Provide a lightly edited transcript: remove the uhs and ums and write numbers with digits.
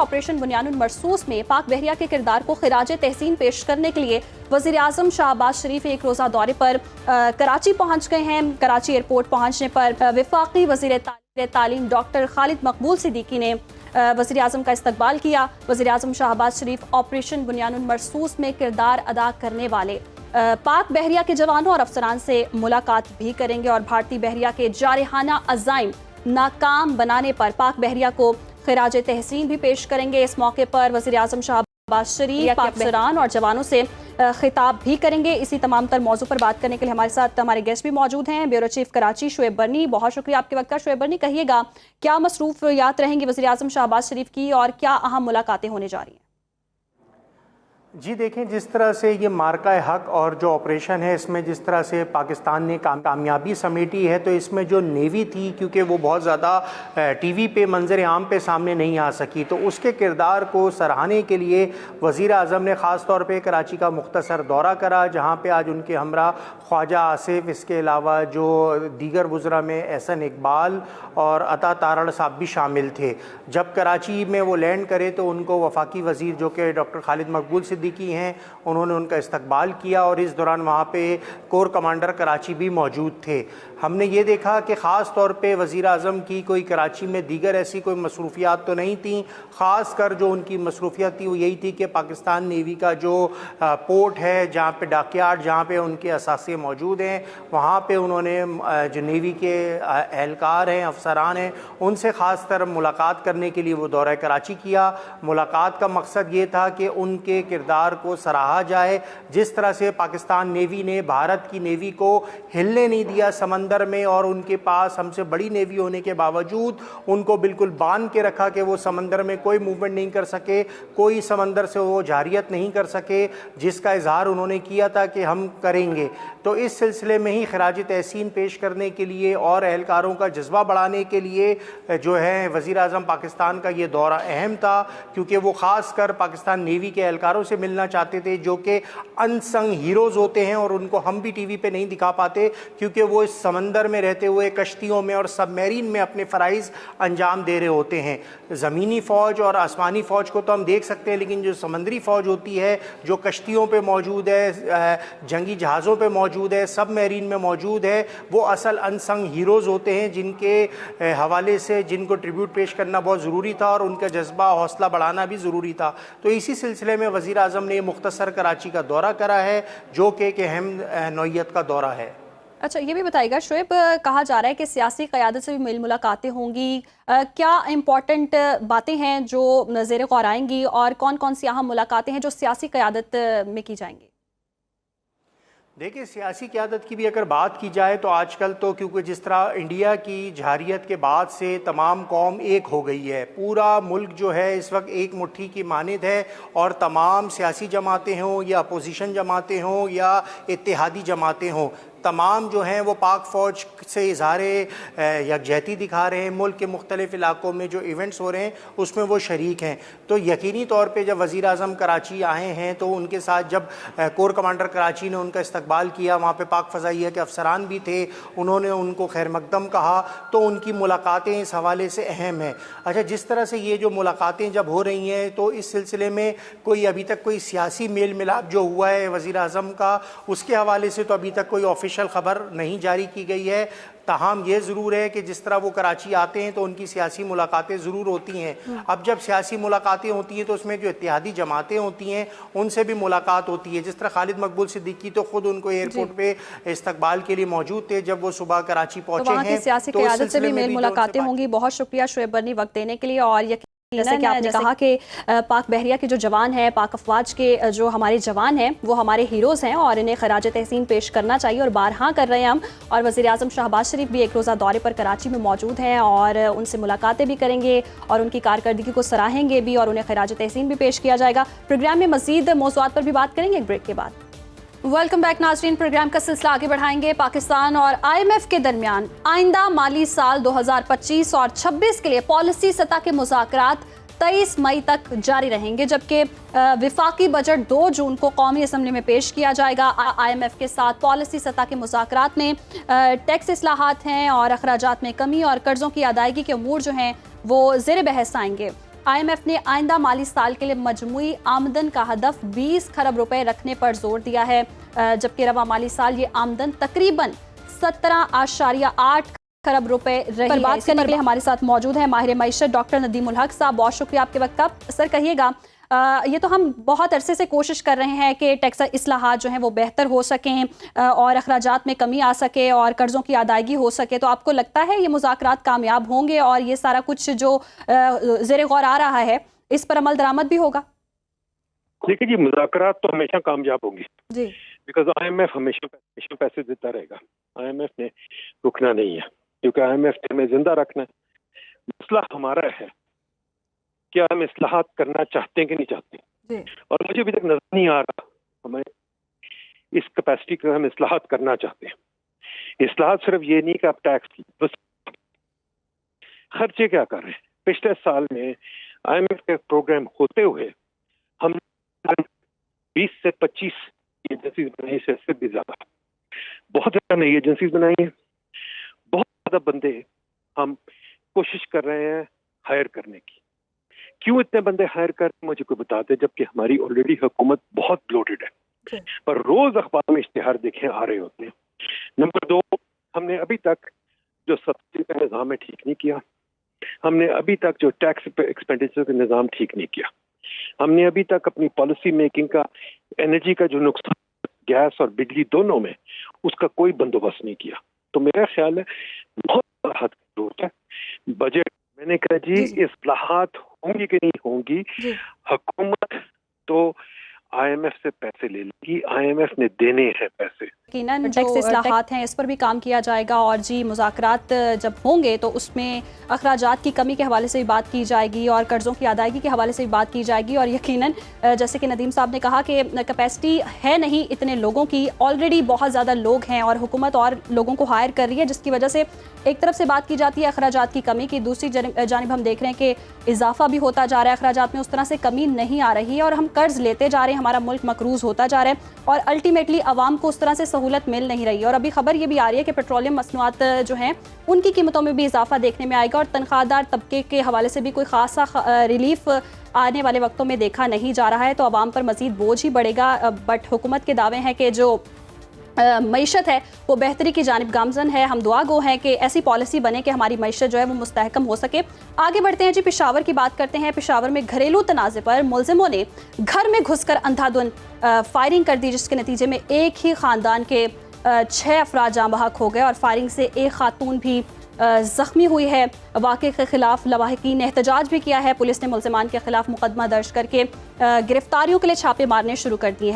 Operation بنیان مرصوص میں پاک بحریہ کے کردار کو خراج تحسین پیش کرنے کے لیے وزیر اعظم شہباز شریف ایک روزہ دورے پر کراچی پہنچ گئے ہیں۔ کراچی ایئرپورٹ پہنچنے پر وفاقی وزیر تعلیم ڈاکٹر خالد مقبول صدیقی نے وزیر اعظم کا استقبال کیا۔ وزیر اعظم شہباز شریف آپریشن بنیان مرصوص میں کردار ادا کرنے والے پاک بحریہ کے جوانوں اور افسران سے ملاقات بھی کریں گے اور بھارتی بحریہ کے جارحانہ عزائم ناکام بنانے پر پاک بحریہ کو خراج تحسین بھی پیش کریں گے۔ اس موقع پر وزیر اعظم شہباز شریف پاک افسران اور جوانوں سے خطاب بھی کریں گے۔ اسی تمام تر موضوع پر بات کرنے کے لیے ہمارے ساتھ ہمارے گیسٹ بھی موجود ہیں۔ بیورو چیف کراچی شعیب برنی، بہت شکریہ آپ کے وقت کا۔ شعیب برنی، کہیے گا کیا مصروفیات رہیں گی وزیر اعظم شہباز شریف کی اور کیا اہم ملاقاتیں ہونے جا رہی ہیں؟ جی دیکھیں، جس طرح سے یہ مارکہ حق اور جو آپریشن ہے اس میں جس طرح سے پاکستان نے کامیابی سمیٹی ہے، تو اس میں جو نیوی تھی کیونکہ وہ بہت زیادہ ٹی وی پہ منظر عام پہ سامنے نہیں آ سکی، تو اس کے کردار کو سراہنے کے لیے وزیر اعظم نے خاص طور پہ کراچی کا مختصر دورہ کرا، جہاں پہ آج ان کے ہمراہ خواجہ آصف، اس کے علاوہ جو دیگر وزراء میں احسن اقبال اور عطا تارڑ صاحب بھی شامل تھے۔ جب کراچی میں وہ لینڈ کرے تو ان کو وفاقی وزیر جو کہ ڈاکٹر خالد مقبول صدیقی ہیں، انہوں نے ان کا استقبال کیا اور اس دوران وہاں پہ کور کمانڈر کراچی بھی موجود تھے۔ ہم نے یہ دیکھا کہ خاص طور پہ وزیر اعظم کی کوئی کراچی میں دیگر ایسی کوئی مصروفیات تو نہیں تھیں، خاص کر جو ان کی مصروفیات تھی وہ یہی تھی کہ پاکستان نیوی کا جو پورٹ ہے، جہاں پہ ڈاک یارڈ، جہاں پہ ان کے اثاثے موجود ہیں، وہاں پہ انہوں نے جو نیوی کے اہلکار ہیں، افسران ہیں، ان سے خاص طور ملاقات کرنے کے لیے وہ دورہ کراچی کیا۔ ملاقات کا مقصد یہ تھا کہ ان کے کردار کو سراہا جائے، جس طرح سے پاکستان نیوی نے بھارت کی نیوی کو ہلنے نہیں دیا سمندر میں، اور ان کے پاس ہم سے بڑی نیوی ہونے کے باوجود ان کو بالکل باندھ کے رکھا کہ وہ سمندر میں کوئی موومنٹ نہیں کر سکے، کوئی سمندر سے وہ جارحیت نہیں کر سکے، جس کا اظہار انہوں نے کیا تھا کہ ہم کریں گے۔ تو اس سلسلے میں ہی خراج تحسین پیش کرنے کے لیے اور اہلکاروں کا جذبہ بڑھانے کے لیے جو ہے وزیر اعظم پاکستان کا یہ دورہ اہم تھا، کیونکہ وہ خاص کر پاکستان نیوی کے اہلکاروں سے ملنا چاہتے تھے جو کہ ان سنگ ہیروز ہوتے ہیں، اور ان کو ہم بھی ٹی وی پہ نہیں دکھا پاتے کیونکہ وہ اس سمندر میں رہتے ہوئے کشتیوں میں اور سب میرین میں اپنے فرائض انجام دے رہے ہوتے ہیں۔ زمینی فوج اور آسمانی فوج کو تو ہم دیکھ سکتے ہیں، لیکن جو سمندری فوج ہوتی ہے جو کشتیوں پہ موجود ہے، جنگی جہازوں پہ موجود ہے، سب میرین میں موجود ہے، وہ اصل ان سنگ ہیروز ہوتے ہیں، جن کے حوالے سے جن کو ٹریبیوٹ پیش کرنا بہت ضروری تھا اور ان کا جذبہ حوصلہ بڑھانا بھی ضروری تھا۔ تو اسی سلسلے میں وزیر اعظم نے مختصر کراچی کا دورہ کرا ہے، جو کہ ایک اہم نوعیت کا دورہ ہے۔ اچھا، یہ بھی بتائیے گا شعیب، کہا جا رہا ہے کہ سیاسی قیادت سے بھی میل ملاقاتیں ہوں گی، کیا امپورٹنٹ باتیں ہیں جو زیر غور آئیں گی اور کون کون سی اہم ملاقاتیں ہیں جو سیاسی قیادت میں کی جائیں گی؟ دیکھیں، سیاسی قیادت کی بھی اگر بات کی جائے تو آج کل تو کیونکہ جس طرح انڈیا کی جارحیت کے بعد سے تمام قوم ایک ہو گئی ہے، پورا ملک جو ہے اس وقت ایک مٹھی کی مانند ہے، اور تمام سیاسی جماعتیں ہوں یا اپوزیشن جماعتیں ہوں یا اتحادی جماعتیں ہوں، تمام جو ہیں وہ پاک فوج سے اظہار یکجہتی دکھا رہے ہیں۔ ملک کے مختلف علاقوں میں جو ایونٹس ہو رہے ہیں اس میں وہ شریک ہیں۔ تو یقینی طور پہ جب وزیر اعظم کراچی آئے ہیں تو ان کے ساتھ جب کور کمانڈر کراچی نے ان کا استقبال کیا، وہاں پہ پاک فضائیہ کے افسران بھی تھے، انہوں نے ان کو خیر مقدم کہا، تو ان کی ملاقاتیں اس حوالے سے اہم ہیں۔ اچھا، جس طرح سے یہ جو ملاقاتیں جب ہو رہی ہیں تو اس سلسلے میں کوئی ابھی تک کوئی سیاسی میل ملاپ جو ہوا ہے وزیر اعظم کا، اس کے حوالے سے تو ابھی تک کوئی آفیشیل خبر نہیں جاری کی گئی ہے۔ تاہم یہ ضرور ہے کہ جس طرح وہ کراچی آتے ہیں تو ان کی سیاسی ملاقاتیں ضرور ہوتی ہیں۔ اب جب سیاسی ملاقاتیں ہوتی ہیں تو اس میں جو اتحادی جماعتیں ہوتی ہیں ان سے بھی ملاقات ہوتی ہے۔ جس طرح خالد مقبول صدیقی تو خود ان کو ایئرپورٹ پہ استقبال کے لیے موجود تھے جب وہ صبح کراچی پہنچے ہیں، وہاں کی سیاسی قیادت سے بھی میل ملاقاتیں ہوں گی۔ بہت شکریہ شعیب برنی وقت دینے کے لیے۔ اور جیسے کہ آپ نے کہا کہ پاک بحریہ کے جو جوان ہیں، پاک افواج کے جو ہمارے جوان ہیں وہ ہمارے ہیروز ہیں اور انہیں خراج تحسین پیش کرنا چاہیے، اور بارہا کر رہے ہیں ہم۔ اور وزیر اعظم شہباز شریف بھی ایک روزہ دورے پر کراچی میں موجود ہیں اور ان سے ملاقاتیں بھی کریں گے اور ان کی کارکردگی کو سراہیں گے بھی اور انہیں خراج تحسین بھی پیش کیا جائے گا۔ پروگرام میں مزید موضوعات پر بھی بات کریں گے ایک بریک کے بعد۔ ویلکم بیک ناظرین، پروگرام کا سلسلہ آگے بڑھائیں گے۔ پاکستان اور آئی ایم ایف کے درمیان آئندہ مالی سال 2025 اور 26 کے لیے پالیسی سطح کے مذاکرات 23 مئی تک جاری رہیں گے، جبکہ وفاقی بجٹ 2 جون کو قومی اسمبلی میں پیش کیا جائے گا۔ آئی ایم ایف کے ساتھ پالیسی سطح کے مذاکرات میں ٹیکس اصلاحات ہیں اور اخراجات میں کمی اور قرضوں کی ادائیگی کے امور جو ہیں وہ زیر بحث آئیں گے۔ IMF نے آئندہ مالی سال کے لیے مجموعی آمدن کا ہدف 20 کھرب روپے رکھنے پر زور دیا ہے، جبکہ رواں مالی سال یہ آمدن تقریباً 17.8 کھرب روپے رہی ہے۔ بات کرنے کے لیے ہمارے ساتھ موجود ہیں ماہر معیشت ڈاکٹر ندیم الحق صاحب، بہت شکریہ آپ کے وقت کا۔ سر کہیے گا، یہ تو ہم بہت عرصے سے کوشش کر رہے ہیں کہ ٹیکس اصلاحات جو ہیں وہ بہتر ہو سکیں اور اخراجات میں کمی آ سکے اور قرضوں کی ادائیگی ہو سکے، تو آپ کو لگتا ہے یہ مذاکرات کامیاب ہوں گے اور یہ سارا کچھ جو زیر غور آ رہا ہے اس پر عمل درآمد بھی ہوگا؟ دیکھیے جی، مذاکرات تو ہمیشہ کامیاب ہوں گی جی، بیکاز IMF ہمیشہ پیسے دیتا رہے گا۔ IMF نے رکنا نہیں ہے کیونکہ IMF میں زندہ رکھنا ہے۔ مسئلہ ہمارا ہے کیا ہم اصلاحات کرنا چاہتے ہیں کہ نہیں چاہتے، جی، اور مجھے ابھی تک نظر نہیں آ رہا ہمیں اس کیپیسٹی کا ہم اصلاحات کرنا چاہتے ہیں۔ اصلاحات صرف یہ نہیں کہ آپ ٹیکس بس خرچے کیا کر رہے ہیں۔ پچھلے سال میں IMF کے پروگرام ہوتے ہوئے ہم 20 سے 25 ایجنسیز بنائی سے بھی زیادہ، بہت زیادہ نئی ایجنسیز بنائی ہیں، بہت زیادہ بندے ہم کوشش کر رہے ہیں ہائر کرنے کی۔ کیوں اتنے بندے ہائر کر مجھے کوئی بتا دے، جبکہ ہماری آلریڈی حکومت بہت بلوٹڈ ہے، پر روز اخبار میں اشتہار دیکھیں آ رہے ہوتے ہیں۔ نمبر 2، ہم نے ابھی تک جو سبسڈی کا نظام ہے ٹھیک نہیں کیا، ہم نے ابھی تک جو ٹیکس ایکسپینڈیچر کا نظام ٹھیک نہیں کیا، ہم نے ابھی تک اپنی پالیسی میکنگ کا انرجی کا جو نقصان گیس اور بجلی دونوں میں اس کا کوئی بندوبست نہیں کیا۔ تو میرا خیال ہے بہت راحت کی ضرورت ہے۔ بجٹ میں نے کہا جی اصلاحات ہوں گی کہ نہیں ہوں گی، حکومت تو IMF سے پیسے لے لے گی، IMF نے دینے ہیں پیسے۔ یقیناً ٹیکس اصلاحات ہیں اس پر بھی کام کیا جائے گا، اور جی مذاکرات جب ہوں گے تو اس میں اخراجات کی کمی کے حوالے سے بھی بات کی جائے گی اور قرضوں کی ادائیگی کے حوالے سے بھی بات کی جائے گی، اور یقیناً جیسے کہ ندیم صاحب نے کہا کہ کیپیسٹی ہے نہیں اتنے لوگوں کی، آلریڈی بہت زیادہ لوگ ہیں اور حکومت اور لوگوں کو ہائر کر رہی ہے، جس کی وجہ سے ایک طرف سے بات کی جاتی ہے اخراجات کی کمی کی، دوسری جانب ہم دیکھ رہے ہیں کہ اضافہ بھی ہوتا جا رہا ہے اخراجات میں، اس طرح سے کمی نہیں آ رہی ہے اور ہم قرض لیتے جا رہے ہیں، ہمارا ملک مقروض ہوتا جا رہا ہے اور الٹیمیٹلی عوام کو اس طرح سے سہولت مل نہیں رہی ہے۔ اور ابھی خبر یہ بھی آ رہی ہے کہ پیٹرولیم مصنوعات جو ہیں ان کی قیمتوں میں بھی اضافہ دیکھنے میں آئے گا اور تنخواہ دار طبقے کے حوالے سے بھی کوئی خاصا ریلیف آنے والے وقتوں میں دیکھا نہیں جا رہا ہے، تو عوام پر مزید بوجھ ہی بڑھے گا۔ بٹ حکومت کے دعوے ہیں کہ جو معیشت ہے وہ بہتری کی جانب گامزن ہے، ہم دعا گو ہیں کہ ایسی پالیسی بنے کہ ہماری معیشت جو ہے وہ مستحکم ہو سکے۔ آگے بڑھتے ہیں جی، پشاور کی بات کرتے ہیں۔ پشاور میں گھریلو تنازع پر ملزموں نے گھر میں گھس کر اندھا دھند فائرنگ کر دی، جس کے نتیجے میں ایک ہی خاندان کے 6 افراد جاں بحق ہو گئے اور فائرنگ سے ایک خاتون بھی زخمی ہوئی ہے۔ واقعے کے خلاف لواحقین نے احتجاج بھی کیا ہے، پولیس نے ملزمان کے خلاف مقدمہ درج کر کے گرفتاریوں کے لیے چھاپے مارنے شروع کر دیے ہیں۔